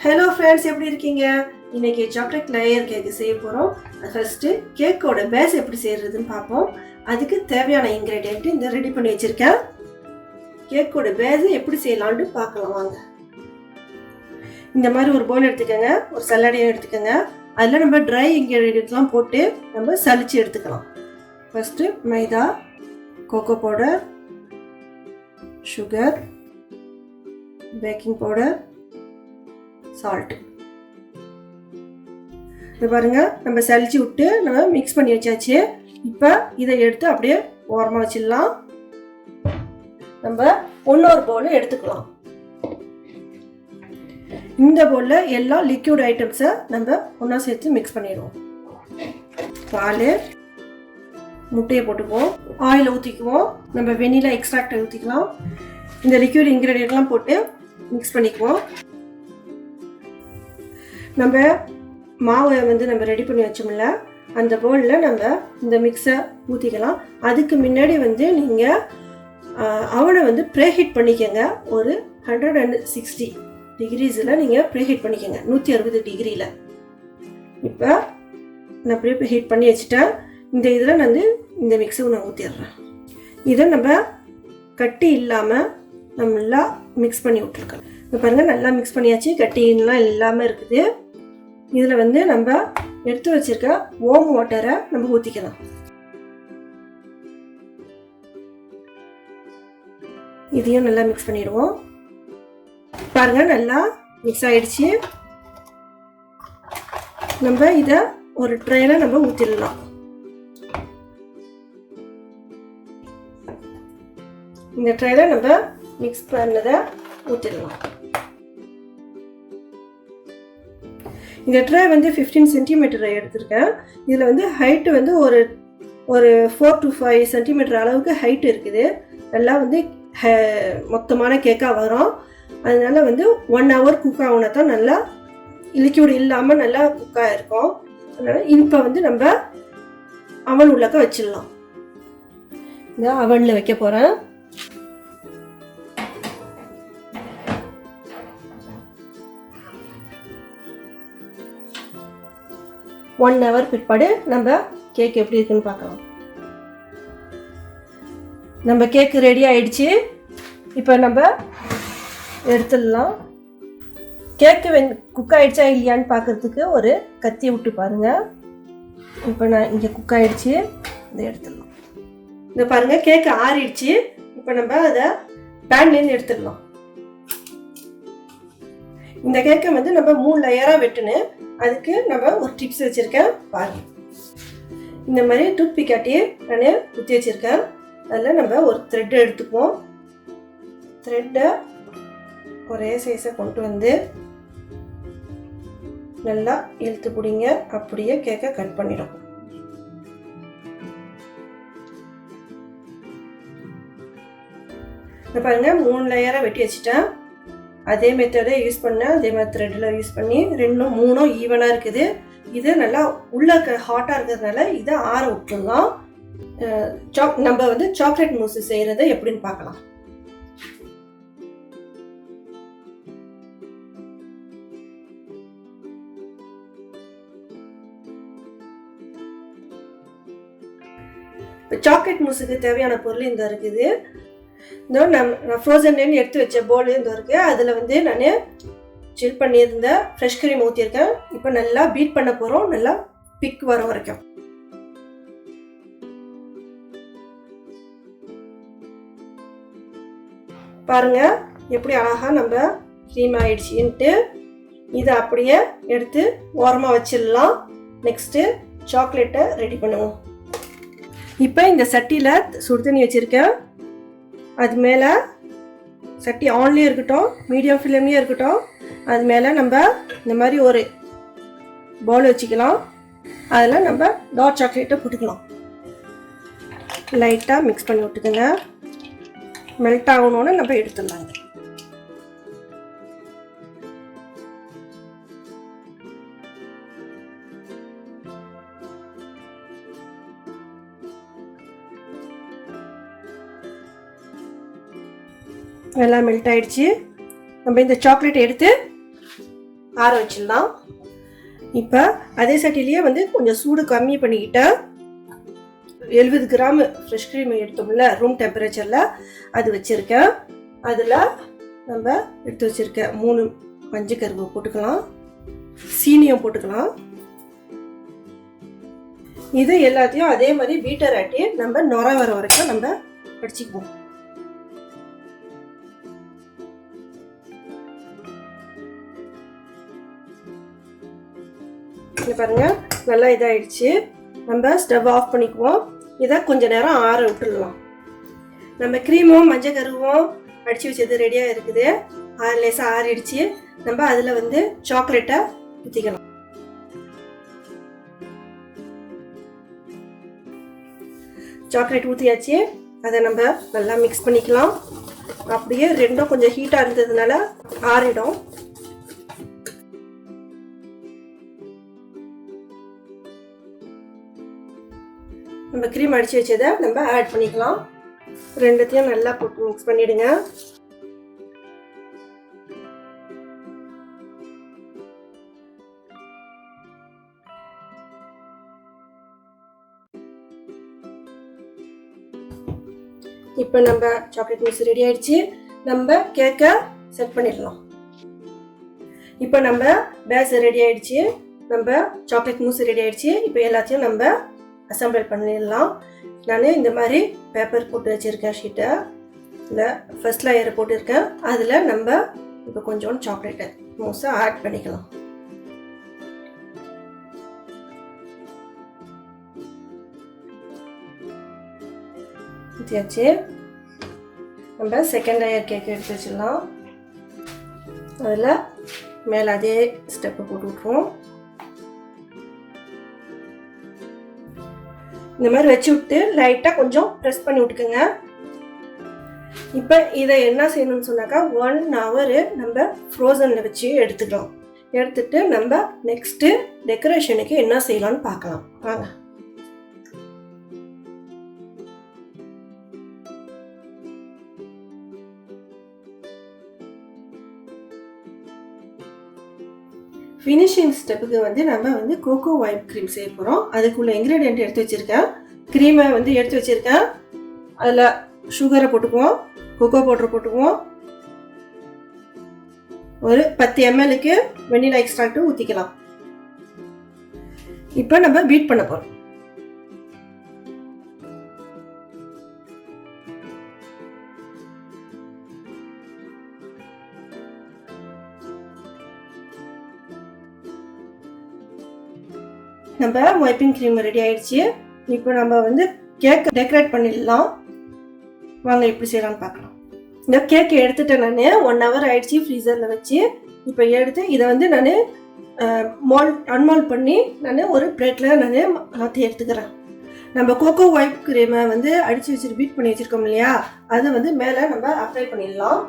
Hello friends, எப்படி இருக்கீங்க? இன்னைக்கு சாக்லேட் லேயர் கேக் செய்ய போகிறோம். ஃபர்ஸ்ட்டு கேக்கோட பேஸ் எப்படி செய்யறதுன்னு பார்ப்போம். அதுக்கு தேவையான இன்க்ரீடியன்ட் இந்த ரெடி பண்ணி வச்சுருக்கேன். கேக்கோட பேஸ் எப்படி செய்யலான்னு பார்க்கலாம் வாங்க. இந்த மாதிரி ஒரு பவுல் எடுத்துக்கோங்க, ஒரு சல்லடையும் எடுத்துக்கோங்க. அதில் நம்ம ட்ரை இன்க்ரீடியன்ட்லாம் போட்டு நம்ம சலிச்சு எடுத்துக்கலாம். First maida, cocoa powder, sugar, baking powder, salt. இது பாருங்க, நம்ம சலிச்சு விட்டு நம்ம மிக்ஸ் பண்ணி வச்சாச்சு. இப்போ இதை எடுத்து அப்படியே ஓரமாக வச்சிடலாம். நம்ம இன்னொரு பவுல் எடுத்துக்கலாம். இந்த பவுலில் எல்லா லிக்யூட் ஐட்டம்ஸை நம்ம ஒன்றா சேர்த்து மிக்ஸ் பண்ணிடுவோம். பால், முட்டையை போட்டுக்குவோம், ஆயில் ஊற்றிக்குவோம், நம்ம வெனிலா எக்ஸ்ட்ராக்டை ஊற்றிக்கலாம். இந்த லிக்யூட் இன்க்ரீடியன்ட்லாம் போட்டு மிக்ஸ் பண்ணிக்குவோம். நம்ம மாவை நம்ம ரெடி பண்ணி வச்சோம்ல, அந்த பவுலில் நம்ம இந்த மிக்ஸை ஊற்றிக்கலாம். அதுக்கு முன்னாடி நீங்கள் அவனை ப்ரீஹீட் பண்ணிக்கோங்க. ஒரு 160 டிகிரிஸில் நீங்கள் ப்ரீஹீட் பண்ணிக்கோங்க, 160 டிகிரியில். இப்போ நான் ப்ரீஹீட் பண்ணி வச்சுட்டேன். இந்த இதில் இந்த மிக்ஸை நான் ஊற்றிடுறேன். இதை நம்ம கட்டி இல்லாமல் நல்லா மிக்ஸ் பண்ணி விட்டுருக்கோம். இப்போ பாருங்கள், நல்லா மிக்ஸ் பண்ணியாச்சு, கட்டிலாம் இல்லாமல் இருக்குது. இதில் நம்ம எடுத்து வச்சிருக்க வார்ம் வாட்டரை நம்ம ஊற்றிக்கலாம். இதையும் நல்லா மிக்ஸ் பண்ணிடுவோம். பாருங்க, நல்லா மிக்ஸ் ஆயிடுச்சு. நம்ம இதை ஒரு ட்ரேல நம்ம ஊற்றிடலாம். இந்த ட்ரேல நம்ம மிக்ஸ் பண்ணதை ஊற்றிடலாம். இந்த ட்ரே 15 சென்டிமீட்டர் எடுத்திருக்கேன். இதில் ஹைட்டு ஒரு 4 to 5 சென்டிமீட்டர் அளவுக்கு ஹைட் இருக்குது. நல்லா மொத்தமான கேக்காக வரும். அதனால 1 hour குக் ஆகுனா தான் நல்லா லிக்யூட் இல்லாமல் நல்லா குக்காக இருக்கும். அதனால் இப்போ நம்ம அவன் உள்ளக்க வச்சிடலாம். இந்த அவனில் வைக்க போகிறேன். ஒன் ஹவர் பிற்பாடு நம்ம கேக் எப்படி இருக்குன்னு பார்க்கலாம். நம்ம கேக் ரெடி ஆயிடுச்சு. இப்போ நம்ம எடுத்துடலாம். கேக்கு குக் ஆயிடுச்சா இல்லையான்னு பார்க்கறதுக்கு ஒரு கத்தி விட்டு பாருங்க. இப்போ நான் இங்கே குக் ஆயிடுச்சு, இதை எடுத்துடலாம். இந்த பாருங்க, கேக்கு ஆறிடுச்சு. இப்போ நம்ம அதை பேன்லேருந்து எடுத்துடலாம். இந்த கேக்கை நம்ம 3 லேயராக வெட்டுன்னு. அதுக்கு நம்ம ஒரு டிப்ஸ் வச்சுருக்கேன் பாருங்க. இந்த மாதிரி டூத் பிக்காட்டி நான் குத்தி வச்சுருக்கேன். அதில் நம்ம ஒரு த்ரெட்டை எடுத்துக்குவோம். த்ரெட்டை ஒரே சைஸை கொண்டு நல்லா இழுத்து பிடிங்க. அப்படியே கேக்கை கட் பண்ணிடும். இப்போ பாருங்க, 3 லேயராக வெட்டி வச்சுட்டேன். அதே மெத்தடை யூஸ் பண்ணேன். அதே மாதிரி த்ரெட்டில் யூஸ் பண்ணி 2ம் 3ம் ஈவனாக இருக்குது. இது நல்லா உள்ள ஹாட்டாக இருக்கிறதுனால இதை ஆற விட்டுருலாம். நம்ம சாக்லேட் மூஸ் செய்கிறத எப்படின்னு பார்க்கலாம். சாக்லேட் மூஸுக்கு தேவையான பொருள் இந்த இருக்குது. இந்த நான் ஃப்ரோசன் எடுத்து வச்ச போல் இந்த இருக்கு. அதில் நான் சில் பண்ணியிருந்த ஃப்ரெஷ் க்ரீம் ஊற்றிருக்கேன். இப்போ நல்லா பீட் பண்ண போகிறோம், நல்லா பிக் வர வரைக்கும். பாருங்க, எப்படி அழகாக நம்ம க்ரீம் ஆயிடுச்சுன்ட்டு. இதை அப்படியே எடுத்து ஓரமாக வச்சிடலாம். நெக்ஸ்ட்டு சாக்லேட்டை ரெடி பண்ணுவோம். இப்போ இந்த சட்டியில் சுடு தண்ணி வச்சுருக்கேன். அது மேலே சட்டி ஆன்லேயே இருக்கட்டும், மீடியம் ஃப்ளேம்லேயே இருக்கட்டும். அது மேலே நம்ம இந்த மாதிரி ஒரு பவுல் வச்சுக்கலாம். அதில் நம்ம டார்க் சாக்லேட்டை போட்டுக்கலாம். லைட்டாக மிக்ஸ் பண்ணி விட்டுக்கோங்க. மெல்ட் ஆகணுன்னு நம்ம எடுத்துடலாங்க. நல்லா மெல்ட் ஆயிடுச்சு. நம்ம இந்த சாக்லேட் எடுத்து ஆற வச்சிடலாம். இப்போ அதே சட்டிலேயே வந்து கொஞ்சம் சூடு கம்மி பண்ணிக்கிட்டேன். 70 கிராம் ஃப்ரெஷ் க்ரீம் எடுத்தோம்ல ரூம் டெம்பரேச்சரில், அது வச்சுருக்கேன். அதில் நம்ம எடுத்து வச்சுருக்க 3 மஞ்சள் கருவை போட்டுக்கலாம், சீனியும் போட்டுக்கலாம். இது எல்லாத்தையும் அதே மாதிரி பீட்டர் ஆட்டி நம்ம நுர வர வரைக்கும் நம்ம அடிச்சுக்குவோம். பாருங்க நல்லா இதாயிடுச்சு. நம்ம ஸ்டவ் ஆஃப் பண்ணிக்குவோம். இதை கொஞ்ச நேரம் ஆற விட்டுடலாம். நம்ம க்ரீமும் மஞ்சள் கருவும் அடிச்சு வச்சது ரெடியாக இருக்குது. லேசாக ஆறிடுச்சு. நம்ம அதில் வந்து சாக்லேட்டை ஊற்றிக்கலாம். சாக்லேட் ஊற்றியாச்சு. அதை நம்ம நல்லா மிக்ஸ் பண்ணிக்கலாம். அப்படியே ரெண்டும் கொஞ்சம் ஹீட்டாக இருந்ததுனால ஆறிடும். நம்ம க்ரீம் அடிச்சு வச்சதை நம்ம ஆட் பண்ணிக்கலாம். ரெண்டுத்தையும் நல்லா போட்டு மிக்ஸ் பண்ணிடுங்க. இப்போ நம்ம சாக்லேட் மிக்ஸ் ரெடி ஆயிடுச்சு. நம்ம கேக்கை செட் பண்ணிடலாம். இப்போ நம்ம பேஸ் ரெடி ஆயிடுச்சு. நம்ம சாக்லேட் மூஸ் ரெடி ஆயிடுச்சு. இப்போ எல்லாத்தையும் நம்ம அசம்பிள் பண்ணிடலாம். நான் இந்த மாதிரி பேப்பர் போட்டு வச்சுருக்கேன் ஷீட்டை. இல்லை ஃபர்ஸ்ட் லேயரை போட்டிருக்கேன். அதில் நம்ம இப்போ கொஞ்சோண்டு சாக்லேட்டை மூஸை ஆட் பண்ணிக்கலாம். ஊற்றியாச்சு. நம்ம செகண்ட் லேயர் கேக் எடுத்து வச்சிடலாம். அதில் மேலே அதே ஸ்டெப்பை போட்டு விட்ருவோம். இந்த மாதிரி வச்சு விட்டு லைட்டாக கொஞ்சம் ப்ரெஸ் பண்ணி விட்டுக்குங்க. இப்போ இதை என்ன செய்யணும்னு சொன்னாக்கா 1 hour நம்ம ஃப்ரோசனில் வச்சு எடுத்துக்கலாம். எடுத்துட்டு நம்ம நெக்ஸ்ட்டு டெக்கரேஷனுக்கு என்ன செய்யலாம்னு பார்க்கலாம் வாங்க. ஃபினிஷிங் ஸ்டெப்புக்கு வந்து நம்ம வந்து கோகோ ஒயிட் க்ரீம் செய்ய போகிறோம். அதுக்குள்ள இன்க்ரீடியன்ட் எடுத்து வச்சுருக்கேன். க்ரீமை வந்து எடுத்து வச்சுருக்கேன். அதில் சுகரை போட்டுக்குவோம், கோகோ பவுடர் போட்டுக்குவோம். ஒரு 10 mlக்கு வெண்ணிலா எக்ஸ்ட்ராக்ட் ஊற்றிக்கலாம். இப்போ நம்ம பீட் பண்ண போகிறோம். நம்ம வைப்பிங் க்ரீம் ரெடி ஆயிடுச்சு. இப்போ நம்ம வந்து கேக் டெக்கரேட் பண்ணிடலாம். வாங்க எப்படி செய்யலாம்னு பார்க்கலாம். இந்த கேக்கை எடுத்துட்டேன். நான் 1 hour ஆயிடுச்சு ஃப்ரீசரில் வச்சு. இப்போ எடுத்து இதை வந்து நான் அன்மால்ட் பண்ணி நான் ஒரு பிளேட்டில் நான் மாற்றி எடுத்துக்கிறேன். நம்ம கோகோ ஒயிட் க்ரீமை வந்து அடித்து வச்சுட்டு பீட் பண்ணி வச்சுருக்கோம் இல்லையா, அதை வந்து மேலே நம்ம அப்ளை பண்ணிடலாம்.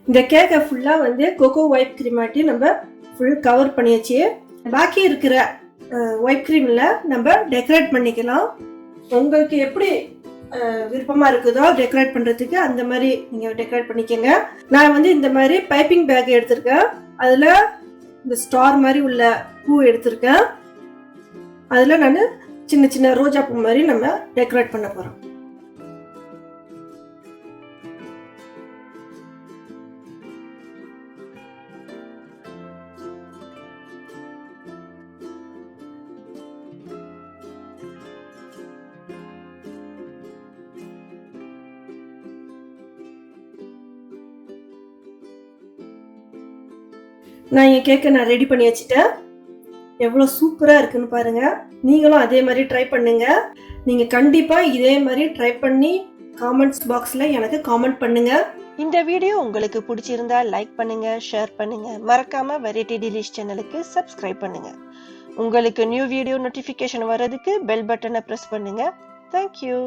இந்த கேக்கை ஃபுல்லாக வந்து கோகோ ஒயிட் க்ரீம் ஆட்டி நம்ம ஃபுல் கவர் பண்ணியாச்சு. பாக்கி இருக்கிற ஒயிட் க்ரீமில் நம்ம டெக்கரேட் பண்ணிக்கலாம். உங்களுக்கு எப்படி விருப்பமாக இருக்குதோ டெக்கரேட் பண்ணுறதுக்கு அந்த மாதிரி நீங்கள் டெக்கரேட் பண்ணிக்கோங்க. நான் வந்து இந்த மாதிரி பைப்பிங் பேக் எடுத்திருக்கேன். அதில் இந்த ஸ்டார் மாதிரி உள்ள பூ எடுத்திருக்கேன். அதில் நான் சின்ன சின்ன ரோஜா பூ மாதிரி நம்ம டெக்கரேட் பண்ண போகிறோம். நான் என் கேக்கை நான் ரெடி பண்ணி வச்சுட்டேன். எவ்வளோ சூப்பராக இருக்குன்னு பாருங்கள். நீங்களும் அதே மாதிரி ட்ரை பண்ணுங்க. நீங்கள் கண்டிப்பாக இதே மாதிரி ட்ரை பண்ணி காமெண்ட்ஸ் பாக்ஸில் எனக்கு காமெண்ட் பண்ணுங்கள். இந்த வீடியோ உங்களுக்கு பிடிச்சிருந்தா லைக் பண்ணுங்க, ஷேர் பண்ணுங்க. மறக்காம வெரைட்டி டிலிஷ் சேனலுக்கு சப்ஸ்கிரைப் பண்ணுங்க. உங்களுக்கு நியூ வீடியோ நோட்டிஃபிகேஷன் வர்றதுக்கு பெல் பட்டனை பிரஸ் பண்ணுங்க. தேங்க்யூ.